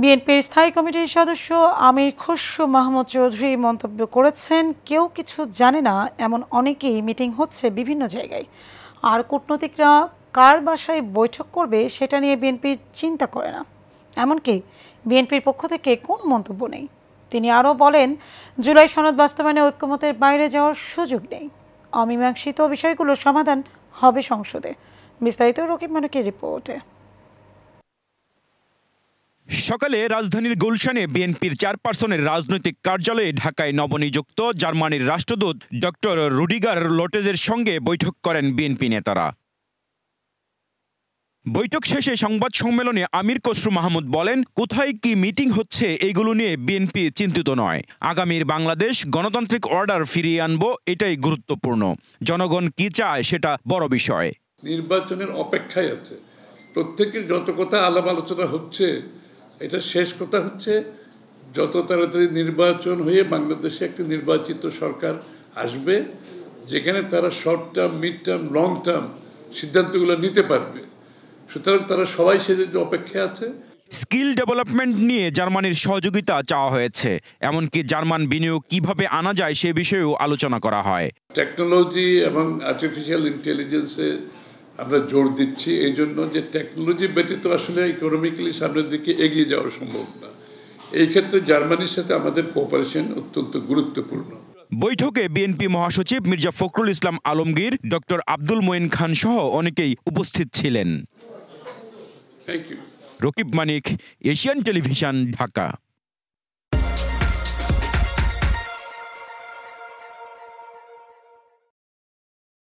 বিএনপির স্থায়ী কমিটির সদস্য আমির খসরু মাহমুদ চৌধুরী মন্তব্য করেছেন, কেউ কিছু জানে না এমন অনেকেই মিটিং হচ্ছে বিভিন্ন জায়গায়, আর কূটনীতিকরা কার বাসায় বৈঠক করবে সেটা নিয়ে বিএনপি চিন্তা করে না। এমনকি বিএনপির পক্ষ থেকে কোনো মন্তব্য নেই। তিনি আরও বলেন, জুলাই সনদ বাস্তবায়নে ঐক্যমতের বাইরে যাওয়ার সুযোগ নেই। অমীমাংসিত বিষয়গুলোর সমাধান হবে সংসদে। বিস্তারিত রকিব মানিকের রিপোর্টে। সকালে রাজধানীর গুলশানে বিএনপির চেয়ারপারসনের রাজনৈতিক কার্যালয়ে ঢাকায় নবনিযুক্ত জার্মানির রাষ্ট্রদূত ডক্টর রুডিগার লোটেজের সঙ্গে বৈঠক করেন বিএনপি নেতারা। বৈঠক শেষে সংবাদ সম্মেলনে আমির খসরু মাহমুদ বলেন, কোথায় কি মিটিং হচ্ছে এগুলো নিয়ে বিএনপি চিন্তিত নয়। আগামীর বাংলাদেশ গণতান্ত্রিক অর্ডার ফিরিয়ে আনবো, এটাই গুরুত্বপূর্ণ। জনগণ কি চায় সেটা বড় বিষয়। নির্বাচনের অপেক্ষায় আছে। প্রত্যেকের যত কথা আলাপ আলোচনা হচ্ছে, এটা শেষ কথা হচ্ছে যত তাড়াতাড়ি নির্বাচন হয়ে বাংলাদেশে একটি নির্বাচিত সরকার আসবে, যেখানে তারা short term, mid term, long term সিদ্ধান্তগুলো নিতে পারবে। সুতরাং তারা সবাই সেদিকে অপেক্ষায় আছে। স্কিল ডেভেলপমেন্ট নিয়ে জার্মানির সহযোগিতা চাওয়া হয়েছে, এমনকি জার্মান বিনিয়োগ কিভাবে আনা যায় সে বিষয়েও আলোচনা করা হয়। টেকনোলজি এবং আর্টিফিশিয়াল ইন্টেলিজেন্সে আমরা জোর দিচ্ছি, এই জন্য যে টেকনোলজি ব্যতীত আসলে ইকোনমিক্যালি সামনের দিকে এগিয়ে যাওয়া সম্ভব না। এই ক্ষেত্রে জার্মানির সাথে আমাদের কোঅপারেশন অত্যন্ত গুরুত্বপূর্ণ। বৈঠকে বিএনপি মহাসচিব মির্জা ফখরুল ইসলাম আলমগীর, ডক্টর আব্দুল মঈন খান সহ অনেকেই উপস্থিত ছিলেন। Thank you. Rakib Manik, Asian Television, Dhaka.